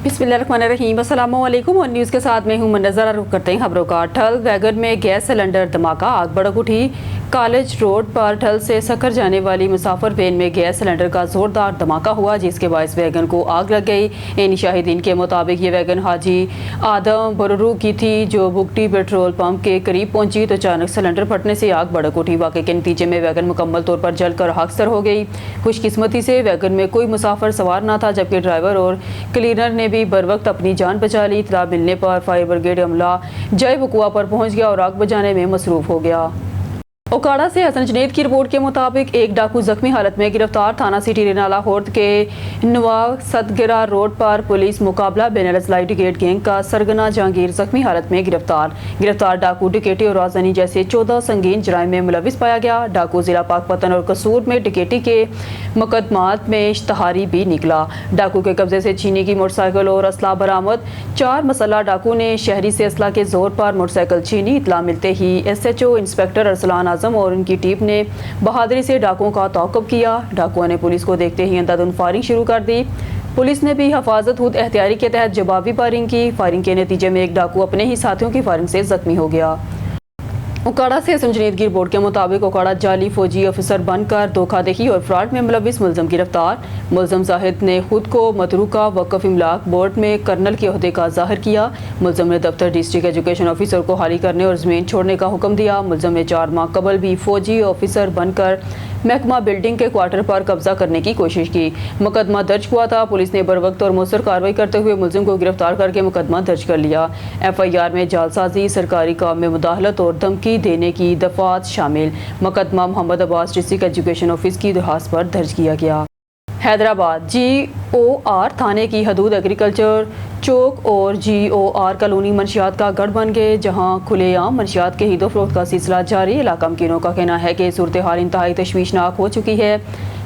बिस्मिल्लाहिर्रहमानिर्रहीम। अस्सलामुअलैकुम और न्यूज़ के साथ मैं हूं मुनज़्ज़रा। रुख करते हैं खबरों का। ठल वैगन में गैस सिलेंडर धमाका, आग भड़क उठी। कॉलेज रोड पर ठल से सखर जाने वाली मुसाफिर ट्रेन में गैस सिलेंडर का जोरदार धमाका हुआ, जिसके बायस वैगन को आग लग गई। इन शाहिदीन के मुताबिक ये वैगन हाजी आदम बरुरू की थी, जो बुगटी पेट्रोल पंप के करीब पहुंची तो अचानक सिलेंडर फटने से आग भड़क उठी। वाक़े के नतीजे में वैगन मुकम्मल तौर पर जलकर खाकसर हो गई। खुशकिस्मती से वैगन में कोई मुसाफिर सवार न था, जबकि ड्राइवर और क्लीनर ने भी बर वक्त अपनी जान बचा ली। इत्तला मिलने पर फायर ब्रिगेड अमला जय वकुआ पर पहुंच गया और आग बुझाने में मसरूफ हो गया। ओकाड़ा से हसन जुनैद की रिपोर्ट के मुताबिक एक डाकू जख्मी हालत में गिरफ्तार। थाना सिटी रेनाला होर्द के नवाब सदगिरा रोड पर पुलिस मुकाबला बेनरजलाई टिकट गैंग का सरगना जहांगीर जख्मी हालत में गिरफ्तार डाकू टिकेटी और राजधानी जैसे 14 संगीन जराइम में मुलविस पाया गया। डाकू जिला पाकपतन और कसूर में टिकेटी के मुकदमात में इश्तहारी भी निकला। डाकू के कब्जे से चीनी की मोटरसाइकिल और असला बरामद। 4 मसल्ला डाकू ने शहरी से असला के जोर पर मोटरसाइकिल छीनी। इतला मिलते ही SHO इंस्पेक्टर अरसलान आजम और उनकी टीम ने बहादुरी से डाकुओं का ताक़ुब किया। डाकुओं ने पुलिस को देखते ही अंधाधुंध फायरिंग शुरू कर दी। पुलिस ने भी हिफाजत खुद एहतियारी के तहत जवाबी फायरिंग की। फायरिंग के नतीजे में एक डाकू अपने ही साथियों की फायरिंग से जख्मी हो गया। ओकाड़ा से हसन जुनैद की रिपोर्ट के मुताबिक ओकाड़ा जाली फौजी अफसर बनकर धोखाधड़ी और फ्रॉड में मुलविस मुलजम गिरफ्तार। मुलजम जाहिद ने खुद को मतरूका वक्फ इमलाक बोर्ड में कर्नल के ओहदे का जाहिर किया। मुलजम ने दफ्तर डिस्ट्रिक्ट एजुकेशन ऑफिसर को खाली करने और ज़मीन छोड़ने का हुक्म दिया। मुलजम ने 4 माह कबल भी फौजी ऑफिसर बनकर महकमा बिल्डिंग के क्वार्टर पर कब्जा करने की कोशिश की। मुकदमा दर्ज हुआ था। पुलिस ने बर वक्त और मौसर कार्रवाई करते हुए मुलजिम को गिरफ्तार करके मुकदमा दर्ज कर लिया। FIR में जालसाजी, सरकारी काम में मुदाखलत और धमकी देने की दफात शामिल। मुकदमा Mohammad Abbas district education office की दरखास्त पर दर्ज किया गया। हैदराबाद GOR थाने की हदूद एग्रीकल्चर चौक और GOR कॉलोनी मंशियात का गढ़ बन गए, जहां खुलेआम मंशियात के हिदो फरोख्त का सिलसिला जारी। इलाका मकीनों का कहना है कि सूरत हाल इंतहाई तशवीशनाक हो चुकी है,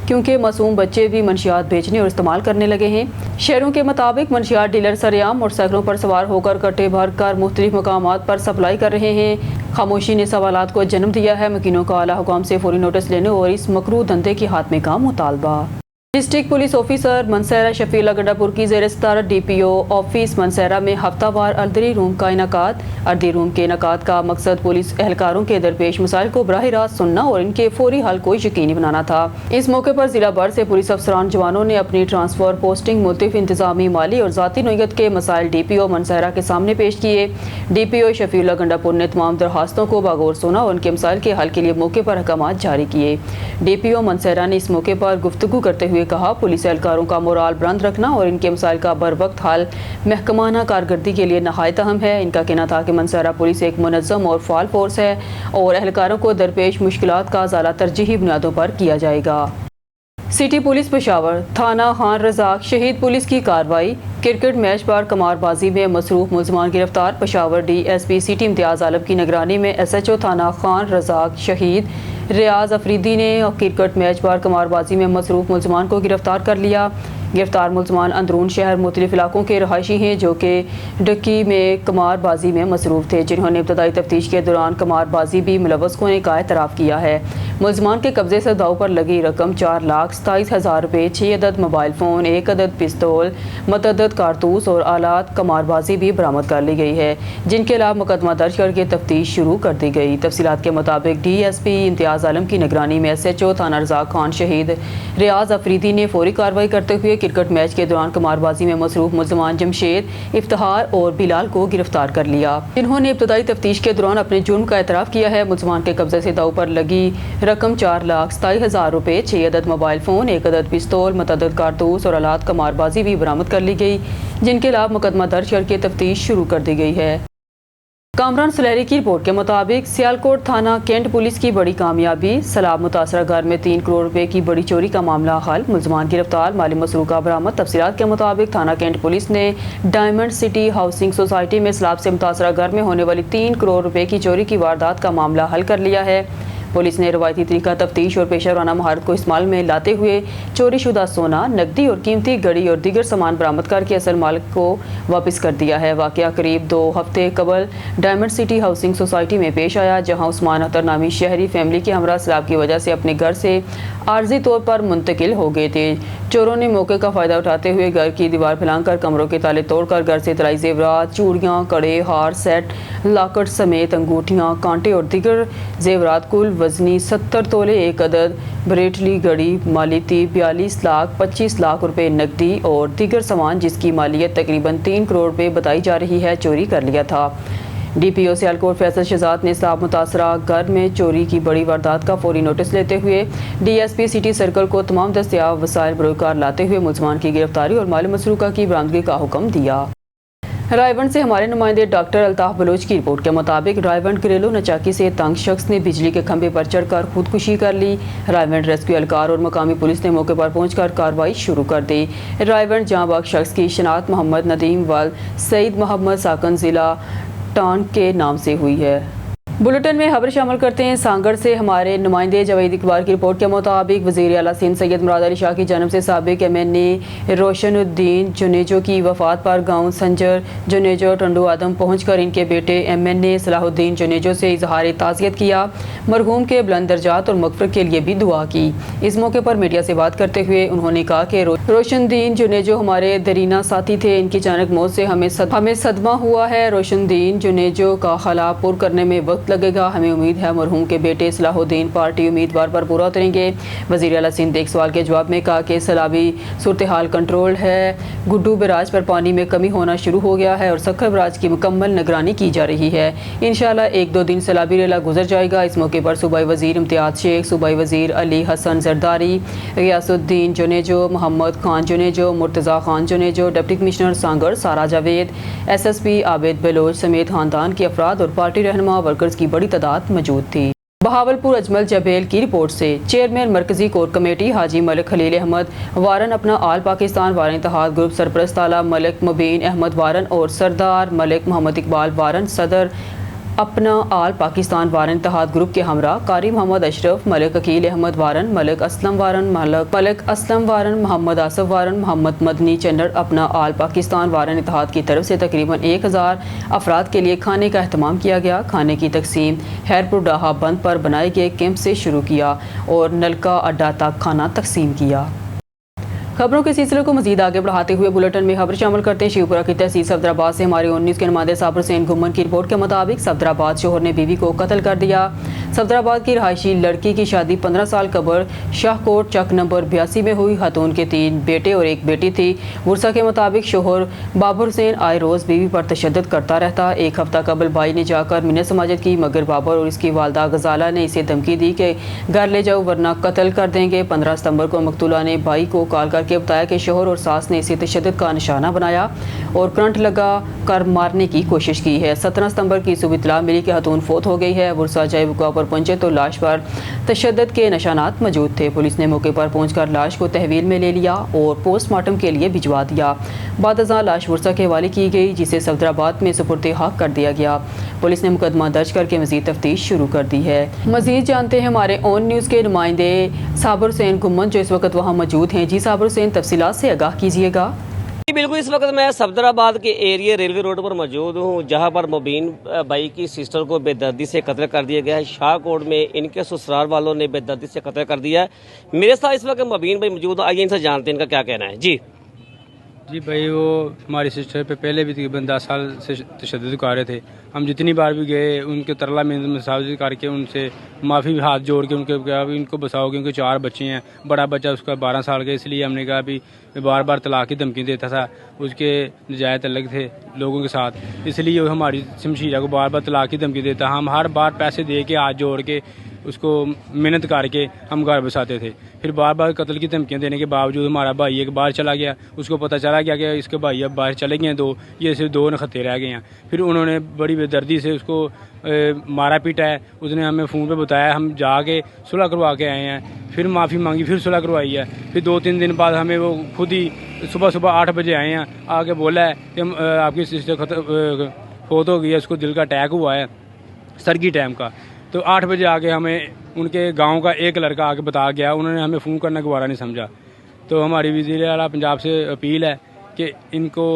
क्योंकि मासूम बच्चे भी मंशियात बेचने और इस्तेमाल करने लगे हैं। शहरों के मुताबिक मंशियात डीलर सरेआम मोटरसाइकिलों पर सवार होकर कट्टे भर कर मुख्तलिफ मकामात पर सप्लाई कर रहे हैं। खामोशी ने सवालात को जन्म दिया है। मकीनों का आला हुकाम से फौरी नोटिस लेने और इस मकरूह धंधे के खात्मे का मुतालबा। District police officer Mansehra Shafila Gandapur की ज़ेर सदारत DPO ऑफिस मनसेरा में हफ्तावार अर्दरी रूम का इनकाद। अर्दरी रूम के इनकाद का मकसद पुलिस एहलकारों के दरपेश मसाइल को बराह रास्त सुनना और इनके फौरी हल को यकीनी बनाना था। इस मौके पर जिला भर से पुलिस अफसरान जवानों ने अपनी ट्रांसफर, पोस्टिंग, मुख्तलिफ इंतजामी, माली और ज़ाती नोयत के मसाइल DPO मनसेरा के सामने पेश किए। DPO शफीला गंडापुर ने तमाम दरखास्तों को बागौर सुना और उनके मसाइल के हल के लिए मौके पर अहकाम जारी किए। DPO मनसेरा ने इस मौके पर गुफ्तगू करते हुए कहा, पुलिस एहलकारों का मोराल बुलंद रखना और इनके मसाइल का बर वक्त हल महकमाना कारकर्दगी के लिए नहायत अहम है। इनका कहना था कि मनसेरा पुलिस एक मुनज़्ज़म और फाल फोर्स है और एहलकारों को दरपेश मुश्किलात का इज़ाला तरजीही बुनियादों पर किया जाएगा। सिटी पुलिस पेशावर थाना खान रज़ाक शहीद पुलिस की कार्रवाई। क्रिकेट मैच पर कमारबाजी में मसरूफ मुलजमान गिरफ्तार। पेशावर DSP सिटी इम्तियाज़ आलम की निगरानी में SHO थाना खान रज़ाक शहीद रियाज अफरीदी ने क्रिकेट मैच पर कमारबाजी में मसरूफ मुलजमान को गिरफ्तार कर लिया। गिरफ्तार मुलजमान अंदरून शहर मुख्तलिफ इलाकों के रहायशी हैं, जो कि डक्की में कमारबाजी में मसरूफ थे, जिन्होंने इब्तदाई तफ्तीश के दौरान कमारबाजी भी मुलव्वस होने का एतराफ़ किया है। मुलजमान के कब्जे से दाव पर लगी रकम 4,27,000 रुपये, 6 अदद मोबाइल फ़ोन, 1 अदद पिस्तौल, मतअद्दद कारतूस और आलात कमारबाजी भी बरामद कर ली गई है, जिनके खिलाफ मुकदमा दर्ज करके तफ्तीश शुरू कर दी गई। तफसीलात के मुताबिक DSP इम्तियाज़ आलम की निगरानी में SHO थाना रज़ाक खान शहीद रियाज अफरीदी ने फौरी कार्रवाई करते हुए क्रिकेट मैच के दौरान कमारबाजी में मसरूफ मुलजमान जमशेद, इफ्तिखार और बिलाल को गिरफ्तार कर लिया, जिन्होंने इब्तदाई तफ्तीश के दौरान अपने जुर्म का एतराफ़ किया है। मुलजमान के कब्जे से दाव पर लगी रकम 4,27,000 रुपये, 6 अदद मोबाइल फ़ोन, 1 अदद पिस्तौल, मतअद्दद कारतूस और आलात कमारबाजी भी बरामद कर ली गई, जिनके खिलाफ मुकदमा दर्ज करके तफ्तीश शुरू कर दी गई है। कामरान सुलहरी की रिपोर्ट के मुताबिक सियालकोट थाना कैंट पुलिस की बड़ी कामयाबी। सैलाब मुतासरा घर में 3 करोड़ रुपए की बड़ी चोरी का मामला हल, मुलजमान गिरफ्तार, माली मसरूका बरामद। तफसीलात के मुताबिक थाना कैंट पुलिस ने डायमंड सिटी हाउसिंग सोसाइटी में सैलाब से मुतासरा घर में होने वाली 3 करोड़ रुपए की चोरी की वारदात का मामला हल कर लिया है। पुलिस ने रवायती तरीका तफ्तीश और पेशा वराना महारत को इस्तेमाल में लाते हुए चोरी शुदा सोना, नकदी और कीमती घड़ी और दीगर सामान बरामद करके असल मालिक को वापस कर दिया है। वाक़या करीब 2 हफ्ते कबल डायमंड सिटी हाउसिंग सोसाइटी में पेश आया, जहां उस्मान अख्तर नामी शहरी फैमिली के हमरा सैलाब की वजह से अपने घर से आर्जी तौर पर मुंतकिल हो गए थे। चोरों ने मौके का फ़ायदा उठाते हुए घर की दीवार फैलाकर कमरों के ताले तोड़कर घर से तलाई जेवरात, चूड़ियाँ, कड़े, हार सेट, लाकर समेत अंगूठियाँ, कांटे और दीगर जेवरात कुल वजनी 70 तोले, 1 अदद बरेटली घड़ी, मालियती 42 लाख 25 लाख रुपए नकदी और दीगर सामान जिसकी मालियत तकरीबन 3 करोड़ रुपए बताई जा रही है चोरी कर लिया था। DPO सियालकोट फैसल शहजाद ने साहब मुतासरा घर में चोरी की बड़ी वारदात का फौरी नोटिस लेते हुए DSP सिटी सर्कल को तमाम दस्तयाब वसाइल बरोकार लाते हुए मुलजमान की गिरफ्तारी और माली मसरूका की बरामदगी का हुक्म दिया। रायवंड से हमारे नुमाइंदे डॉक्टर अल्ताफ बलोच की रिपोर्ट के मुताबिक रायवंड घरेलू नचाकी से तंग शख्स ने बिजली के खंभे पर चढ़कर खुदकुशी कर ली। रायवंड रेस्क्यू एहलकार और मकामी पुलिस ने मौके पर पहुंचकर कार्रवाई शुरू कर दी। रायवंड जांबाग शख्स की शनाख्त मोहम्मद नदीम वल सईद मोहम्मद साकन जिला टान के नाम से हुई है। बुलेटिन में खबर शामिल करते हैं सांगड़ से हमारे नुमाइंदे जवेद इकबाल की रिपोर्ट के मुताबिक वज़ीर आला सिंध सैयद मुराद अली शाह की जानिब से साबिक MNA रोशनुद्दीन जुनेजो की वफात पर गांव संजर जुनेजो टंडू आदम पहुंचकर इनके बेटे MNA सलाहुद्दीन जुनेजो से इजहार ताज़ियत किया। मरहूम के बुलंद दर्जात और मग़फ़िरत के लिए भी दुआ की। इस मौके पर मीडिया से बात करते हुए उन्होंने कहा कि रोशनुद्दीन जुनेजो हमारे दरीना साथी थे, इनकी अचानक मौत से हमें सदमा हुआ है। रोशनुद्दीन जुनेजो का खला पुर करने में वक्त लगेगा। हमें उम्मीद है मरहूम के बेटे सलाहुद्दीन पार्टी उम्मीदवार पर पूरा उतरेंगे। वज़ीर आला सिंध एक सवाल के जवाब में कहा कि सैलाबी सूरत हाल कंट्रोल है, गुड्डू बराज पर पानी में कमी होना शुरू हो गया है और सखर बराज की मुकम्मल निगरानी की जा रही है। इंशाअल्लाह 1-2 दिन सैलाबी रेला गुजर जाएगा। इस मौके पर सूबाई वज़ीर इम्तियाज़ शेख, सूबाई वज़ीर अली हसन जरदारी, गियासुद्दीन जुनेजो, मोहम्मद खान जुनेजो, मुर्तज़ा खान जुनेजो, डिप्टी कमिश्नर सांगड़ सारा जावेद, SSP आबिद बलोच समेत खानदान के अफराद और पार्टी रहनुमा वर्कर्स की बड़ी तादाद मौजूद थी। बहावलपुर अजमल जबेल की रिपोर्ट से चेयरमैन मरकजी कोर कमेटी हाजी मलिक खलील अहमद वारन अपना आल पाकिस्तान वारन इत्तेहाद ग्रुप सरपरस्त आला मलिक मुबीन अहमद वारन और सरदार मलिक मोहम्मद इकबाल वारन सदर अपना आल पाकिस्तान वारन इत्तेहाद ग्रुप के हमरा कारी मोहम्मद अशरफ, मलिक अकील अहमद वारन, मलिक असलम वारन, मोहम्मद आसफ वारन, मोहम्मद मदनी चन्नर अपना आल पाकिस्तान वारन इत्तेहाद की तरफ से तकरीबन 1000 अफराद के लिए खाने का अहतमाम किया गया। खाने की तकसीम हैरपुर डाहा बंद पर बनाए गए कैंप से शुरू किया और नलका अड्डा तक खाना तकसीम किया। खबरों के सिलसिले को मजीद आगे बढ़ाते हुए बुलेटिन में खबर शामिल करते हैं शिवपुरा की तहसील सफदराबाद से हमारे ON न्यूज़ के नुमाइंदे साबिर हुसैन घुम्मन की रिपोर्ट के मुताबिक सफदराबाद शोहर ने बीवी को कत्ल कर दिया। सफदराबाद की रहायशी लड़की की शादी 15 साल कबल शाहकोट चक नंबर 82 में हुई। खातून के 3 बेटे और 1 बेटी थी। वर्सा के मुताबिक शोहर बाबर हुसैन आए रोज़ बीवी पर तशद्दुद करता रहता। 1 हफ्ता कबल भाई ने जाकर मिन्नत समाजत की, मगर बाबर और इसकी वालदा गजाला ने इसे धमकी दी कि घर ले जाओ वरना कत्ल कर देंगे। 15 सितंबर को मकतूला ने भाई को कॉल करके बताया कि शोहर और सास ने इसे तशद्दुद का निशाना बनाया और करंट लगा कर मारने की कोशिश की है। 17 सितंबर की सुबह इत्तला मिली कि खातून फोत हो गई है। वर्सा जयबुका पर पहुंचे तो लाश पर तशद्दुद के निशानात मौजूद थे। पुलिस ने मौके पर पहुंचकर लाश को तहवील में ले लिया और पोस्टमार्टम के लिए भिजवा दिया। बाद अज़ां लाश वर्सा के हवाले की गई, जिसे सफदराबाद में सुपुर्द हक कर दिया गया। पुलिस ने मुकदमा दर्ज करके मजीद तफ्तीश शुरू कर दी है। मजीद जानते हैं हमारे ON न्यूज़ के नुमाइंदे साबिर हुसैन घुम्मन जो इस वक्त वहाँ मौजूद हैं। जी साबिर हुसैन, तफसीलात से आगाह कीजिएगा। बिल्कुल, इस वक्त मैं सफदराबाद के एरिया रेलवे रोड पर मौजूद हूँ, जहाँ पर मुबीन भाई की सिस्टर को बेदर्दी से कत्ल कर दिया गया है। शाहकोट में इनके ससुराल वालों ने बेदर्दी से कत्ल कर दिया है। मेरे साथ इस वक्त मुबीन भाई मौजूद, आइए इनसे जानते हैं इनका क्या कहना है। जी भाई, वो हमारी सिस्टर पे पहले भी तकरीबन 10 साल से तशद्दुद कर रहे थे। हम जितनी बार भी गए उनके तरला में मसावज करके उनसे माफ़ी हाथ जोड़ के उनके कहा भी इनको बसाओ, क्योंकि 4 बच्चे हैं, बड़ा बच्चा उसका 12 साल का, इसलिए हमने कहा भी बार बार तलाक की धमकी देता था। उसके नजायज़ तल्लक थे लोगों के साथ, इसलिए हमारी शमशीरा को बार बार तलाक की धमकी देता। हम हर बार पैसे दे के हाथ जोड़ के उसको मेहनत करके हम घर बसाते थे। फिर बार बार कत्ल की धमकियाँ देने के बावजूद हमारा भाई एक बाहर चला गया। उसको पता चला गया कि इसके भाई अब बाहर चले गए हैं 2, ये सिर्फ 2 नखत्ते रह गए हैं। फिर उन्होंने बड़ी बेदर्दी से उसको मारा पीटा है। उसने हमें फ़ोन पे बताया, हम जाके सुलह करवा के आए हैं। फिर माफ़ी मांगी, फिर सुलह करवाई है। फिर 2-3 दिन बाद हमें वो खुद ही सुबह 8 बजे आए हैं, आके बोला है कि आपकी सिस्टर फोत हो गई है, उसको दिल का अटैक हुआ है सरगी टाइम का। तो 8 बजे आके हमें उनके गांव का एक लड़का आके बता गया। उन्होंने हमें फ़ोन करना गवारा नहीं समझा। तो हमारी वज़ीर आला पंजाब से अपील है कि इनको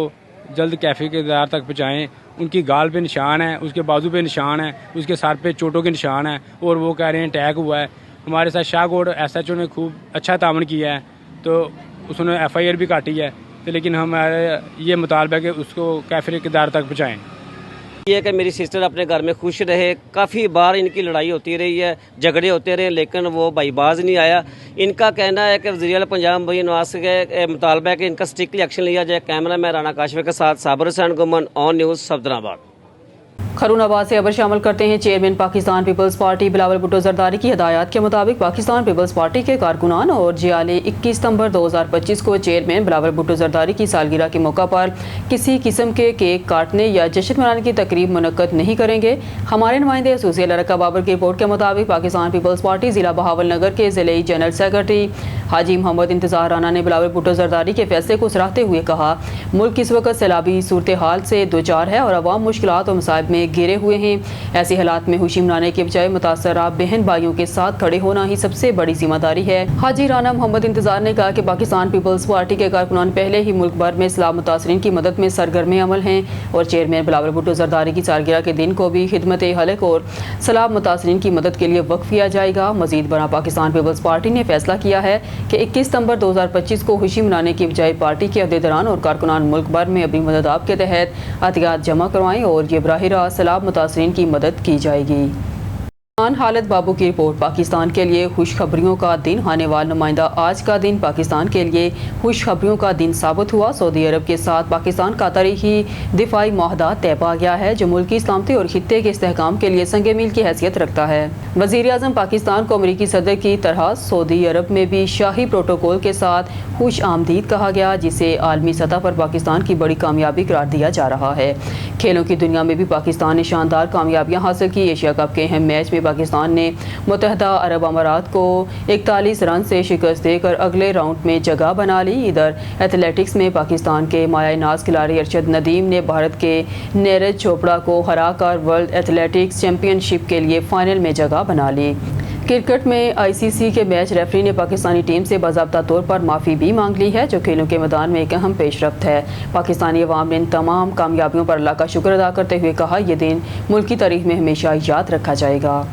जल्द कैफे के इदार तक पहुँचाएँ। उनकी गाल पे निशान है, उसके बाजू पे निशान है, उसके सर पे चोटों के निशान है और वो कह रहे हैं अटैक हुआ है। हमारे साथ शाहकोट SHO ने खूब अच्छा तावन किया है, तो उसने FIR भी काटी है, तो लेकिन हमारे ये मुतालबा है कि उसको कैफे के इदार तक पहुँचाएँ। ये है कि मेरी सिस्टर अपने घर में खुश रहे। काफ़ी बार इनकी लड़ाई होती रही है, झगड़े होते रहे, लेकिन वो भाईबाज नहीं आया। इनका कहना है कि वज़ीर आला पंजाब मोहम्मद नवाज के मुतालबा है कि इनका स्ट्रिक्टली एक्शन लिया जाए। कैमरा मैन राना काशवे के साथ साबर हुसैन गुमन, ऑन न्यूज़, सफदराबाद। खरूनाबाद से खबर शामिल करते हैं। Chairman Pakistan Peoples Party Bilawal Bhutto Zardari की हदायत के मुताबिक पाकिस्तान पीपल्स पार्टी के कारकुनान और जियाले 21 सितंबर 2025 को चेयरमैन बिलावल भुट्टो जरदारी की सालगिरह के मौका पर किसी किस्म के केक काटने या जश्न मनाने की तकरीब मुनक्कद नहीं करेंगे। हमारे नुमाइंदे एसोसिएट लड़का बाबर की रिपोर्ट के मुताबिक पाकिस्तान पीपल्स पार्टी जिला बहावल नगर के ज़िले जनरल सेक्रेटरी हाजी मोहम्मद इंतज़ार राना ने बिलावल भुट्टो जरदारी के फैसले को सराहते हुए कहा, मुल्क इस वक्त सैलाबी सूरत हाल से दो चार है और अवाम मुश्किलात और मसाइब में घिरे हुए हैं। ऐसे हालात में खुशी मनाने के बजाय मुतासरा बहन भाइयों के साथ खड़े होना ही सबसे बड़ी जिम्मेदारी है। हाजी राना मोहम्मद इंतज़ार ने कहा कि पाकिस्तान पीपल्स पार्टी के कारकुनान पहले ही मुल्क भर में इस्लाम मुतासरीन की मदद में सरगर्म अमल हैं और चेयरमैन बिलावल भुट्टो जरदारी की सालगिरह के दिन को भी खिदमत हलक और सलाम मुतासरीन की मदद के लिए वक्फ किया जाएगा। मजीद बना पाकिस्तान पीपल्स पार्टी ने फैसला किया है कि 21 सितंबर 2025 को खुशी मनाने की बजाय पार्टी के अहदेदारान और कारकुनान मुल्क भर में अपनी मदद आप के तहत अहतियात जमा करवाएं और ये बराह रास्त सलाम मुतासरीन की मदद की जाएगी। हालत बाबू की रिपोर्ट। पाकिस्तान के लिए खुशखबरियों का दिन आने वाला नुमाइंदा। आज का दिन पाकिस्तान के लिए खुशखबरियों का दिन साबित हुआ। सऊदी अरब के साथ पाकिस्तान का तारीखी दिफाई मुआहदा तय पा गया है जो मुल्क की सलामती और खित्ते के इस्तेहकाम के लिए संग मील की हैसियत रखता है। वज़ीर आज़म पाकिस्तान को अमरीकी सदर की तरह सऊदी अरब में भी शाही प्रोटोकॉल के साथ खुश आमदीद कहा गया, जिसे आलमी सतह पर पाकिस्तान की बड़ी कामयाबी करार दिया जा रहा है। खेलों की दुनिया में भी पाकिस्तान ने शानदार कामयाबियाँ हासिल की। एशिया कप के अहम मैच में पाकिस्तान ने मुत्तहदा अरब अमारात को 41 रन से शिकस्त देकर अगले राउंड में जगह बना ली। इधर एथलेटिक्स में पाकिस्तान के माया नाज खिलाड़ी अरशद नदीम ने भारत के नीरज चोपड़ा को हराकर वर्ल्ड एथलेटिक्स चैंपियनशिप के लिए फाइनल में जगह बना ली। क्रिकेट में ICC के मैच रेफरी ने पाकिस्तानी टीम से बाज़ाब्ता तौर पर माफ़ी भी मांग ली है, जो खेलों के मैदान में एक अहम पेशरफ्त है। पाकिस्तानी अवाम ने इन तमाम कामयाबियों पर अल्लाह का शुक्र अदा करते हुए कहा, यह दिन मुल्क की तारीख में हमेशा याद रखा जाएगा।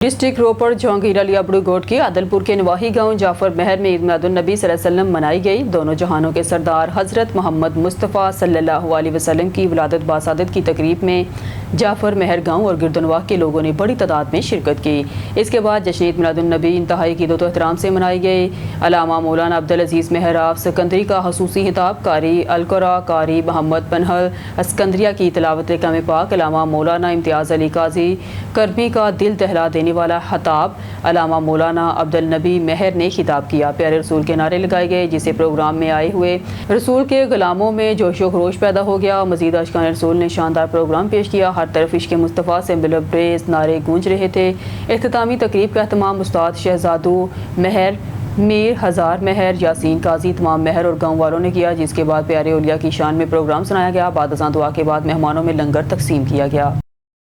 डिस्ट्रिक्ट रोपड़ जहांगीर अली अबड़ू गोट की आदलपुर के नवाही गांव जाफर महर में ईद मिलादुन्नबी सल्लल्लाहु अलैहि वसल्लम मनाई गई। दोनों जहानों के सरदार हज़रत मोहम्मद मुस्तफ़ा सल्लल्लाहु अलैहि वसल्लम की विलादत बासादत की तकरीब में जाफर महर गांव और गिरदनवाह के लोगों ने बड़ी तादाद में शिरकत की। इसके बाद जश्न ईद मिलादुन्नबी इंतहाई क़ीदत व एहतराम से मनाई गई। अल्लामा मौलाना अब्दुल अजीज़ महराब सिकंदरी का खसूसी खिताब, कारी अलक़रा कारी मोहम्मद पनहल अस्कंदरिया की तिलावत कलाम पाक, अल्लामा मौलाना इम्तियाज़ अली काजी करमी का दिल दहला देने वाला खिताब, अल्लामा मौलाना अब्दुल नबी महर ने खिताब किया। प्यारे रसूल के नारे लगाए गए, जिसे प्रोग्राम में आए हुए रसूल के गुलामों में जोशो खरोश पैदा हो गया। मजीद आशिकान रसूल ने शानदार प्रोग्राम पेश किया। हर तरफ इश्क़ मुस्तफ़ा से बिलब्रेज़ नारे गूंज रहे थे। इख्तितामी तकरीब का एहतमाम उस्ताद शहजादू महर, मीर हज़ार महर, यासीन काजी, तमाम महर और गाँव वालों ने किया, जिसके बाद प्यारे औलिया की शान में प्रोग्राम सुनाया गया। बाद अज़ां दुआ के बाद मेहमानों में लंगर तकसीम किया गया।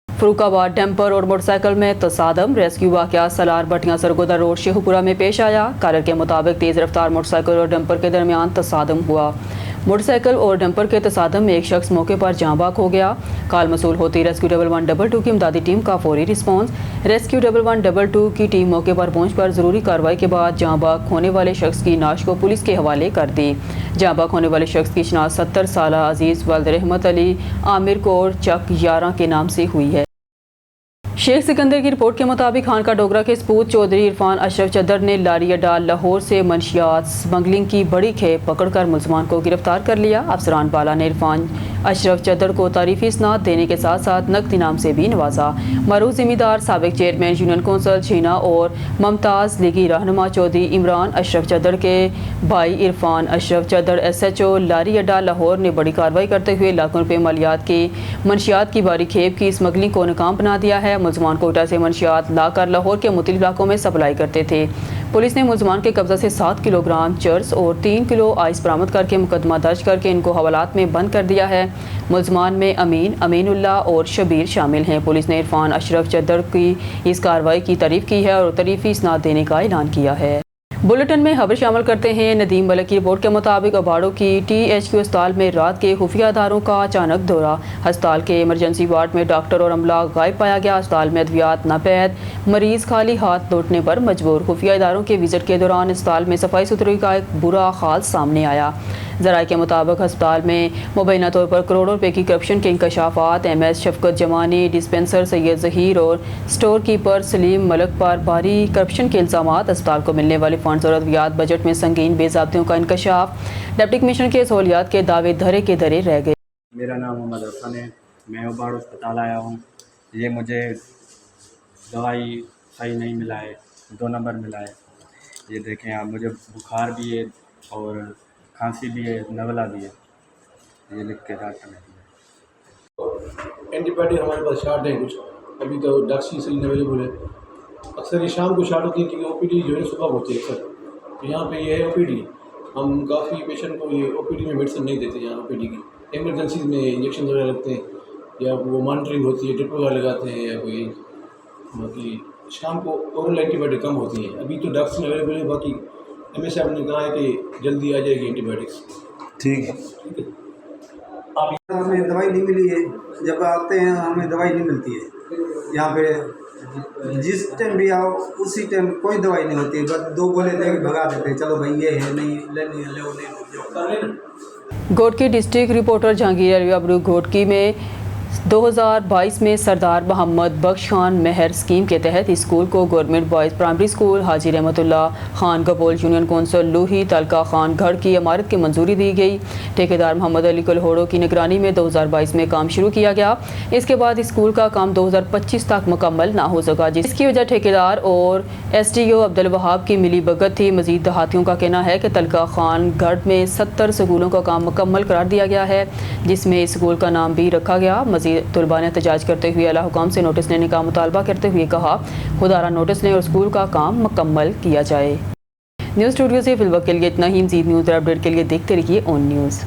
फरुखाबाद डंपर और मोटरसाइकिल में तसादम। रेस्क्यू वाक़या सलार भटियां सरगोदा रोड शेखुपुरा में पेश आया। कालर के मुताबिक तेज़ रफ्तार मोटरसाइकिल और डंपर के दरमियान तसादम हुआ। मोटरसाइकिल और डंपर के तसादम में एक शख्स मौके पर जाँ बाक हो गया। काल मसूल होती रेस्क्यू 1122 की इमदादी टीम का फौरी रिस्पॉन्स। रेस्क्यू 1122 की टीम मौके पर पहुँच कर ज़रूरी कार्रवाई के बाद जाँ बाक होने वाले शख्स की नाश को पुलिस के हवाले कर दी। जाँ बाक होने वाले शख्स की शनाख्त 70 साला अजीज़ वल्द रहमत अली आमिर कोर चक 11 के नाम से हुई है। शेख सिकंदर की रिपोर्ट के मुताबिक खानका डोगरा के सपूत चौधरी इरफान अशरफ चदर ने लारी अड्डा लाहौर से मंशियात स्मगलिंग की बड़ी खेप पकड़कर मुलजमान को गिरफ्तार कर लिया। अफसरान बाला ने इरफान अशरफ चदर को तारीफी इसनाद देने के साथ साथ नकद इनाम से भी नवाजा। मरूफ जिम्मेदार साबिक चेयरमैन यूनियन कौंसल छीना और मुमताज़ लीगी रहनुमा चौधरी इमरान अशरफ चदर के भाई इरफान अशरफ चदर SHO लारी अड्डा लाहौर ने बड़ी कार्रवाई करते हुए लाखों रुपये मालियात की मंशियात की भारी खेप की स्मगलिंग को नाकाम बना दिया है। मुलजमान कोटा से मंशियात लाकर लाहौर के मुख्तलिफ इलाकों में सप्लाई करते थे। पुलिस ने मुलजमान के कब्जा से 7 किलोग्राम चर्स और 3 किलो आइस बरामद करके मुकदमा दर्ज करके इनको हवालात में बंद कर दिया है। मुलजमान में अमीनुल्लाह और शबीर शामिल हैं। पुलिस ने इरफान अशरफ चदर की इस कार्रवाई की तारीफ की है और तारीफी इसनाद देने का ऐलान किया है। बुलेटिन में खबर शामिल करते हैं। नदीम मलिक की रिपोर्ट के मुताबिक अबाड़ों की THQ अस्पताल में रात के खुफिया अदारों का अचानक दौरा। अस्पताल के इमरजेंसी वार्ड में डॉक्टर और अमला गायब पाया गया। अस्पताल में अद्वियात नापैद, मरीज खाली हाथ लौटने पर मजबूर। खुफिया इदारों के विजिट के दौरान अस्पताल में सफाई सुथराई का एक बुरा हाल सामने आया। ज़राए के मुताबिक अस्पताल में मुबैना तौर पर करोड़ों रुपए की करप्शन के इंकशाफात MS शफकत जमानी, डिस्पेंसर सैयद ज़हीर और स्टोर कीपर सलीम मलिक पर भारी करप्शन के इल्ज़ामात। अस्पताल को मिलने वाले फंड्स और अद्वियात बजट में संगीन बेज़ाब्तियों का इंकशाफ। डिप्टी कमिश्नर के सहूलियात के दावे धरे के धरे रह गए। मेरा नाम मोहम्मद हसन है, मैं उबाड़ अस्पताल आया हूँ। ये मुझे दवाई सही नहीं मिला है, 2 नंबर मिला है। ये देखें आप, मुझे बुखार भी है और खांसी भी है, नवला भी है। ये लिख के डॉक्टर ने दिया। एंटीबायोटिक हमारे पास शार्ट है कुछ, अभी तो डॉक्सीसिलिन अवेलेबल है। अक्सर ये शाम को शार्ट होती है क्योंकि OPD जो है सुबह होती है अक्सर। तो यहाँ पे ये है OPD, हम काफ़ी पेशेंट को ये OPD में मेडिसिन नहीं देते। यहाँ OPD की इमरजेंसी में इंजेक्शन वगैरह लगते हैं या वो मॉनिटरिंग होती है, ड्रिप वगैरह लगाते हैं या कोई। बाकी शाम को ओरल एंटीबायोटिक कम होती हैं। अभी तो डॉक्टर अवेलेबल है, बाकी MS साहब ने कहा है कि जल्दी आ जाएगी एंटीबायोटिक्स। ठीक है। ठीक है। हमें दवाई नहीं मिली है, जब आते हैं हमें दवाई नहीं मिलती है। यहाँ पे जिस टाइम भी आओ उसी टाइम कोई दवाई नहीं होती है, बस 2 गोले दे के भगा देते हैं, चलो भाई ये है, नहीं लेनी है ले नहीं। घोटकी डिस्ट्रिक्ट रिपोर्टर जहांगीर अली अबरू घोटकी में 2022 में सरदार मोहम्मद बख्श खान मेहर स्कीम के तहत स्कूल को गवर्नमेंट बॉयज़ प्राइमरी स्कूल हाजी रहमतुल्लाह खान गपोल यूनियन कौंसिल लूही तलका खान गढ़ की इमारत की मंजूरी दी गई। ठेकेदार मोहम्मद अली कलहोड़ो की निगरानी में 2022 में काम शुरू किया गया। इसके बाद स्कूल का काम 2025 तक मुकम्मल ना हो सका, जिसकी वजह ठेकेदार और SDO अब्दुल वहाब की मिली भगत थी। मजीद देहातियों का कहना है कि तलका खान गढ़ में 70 स्कूलों का काम मुकम्मल करार दिया गया है, जिसमें स्कूल का नाम भी रखा गया। मजीद तलबा ने एहतजाज करते हुए आला हुकाम से नोटिस लेने का मुतालबा करते हुए कहा खुदारा नोटिस लें और स्कूल का काम मुकम्मल किया जाए। न्यूज़ स्टूडियो से फिलवक्त के लिए इतना ही। मज़ीद न्यूज़ और अपडेट के लिए देखते रहिए ऑन न्यूज़।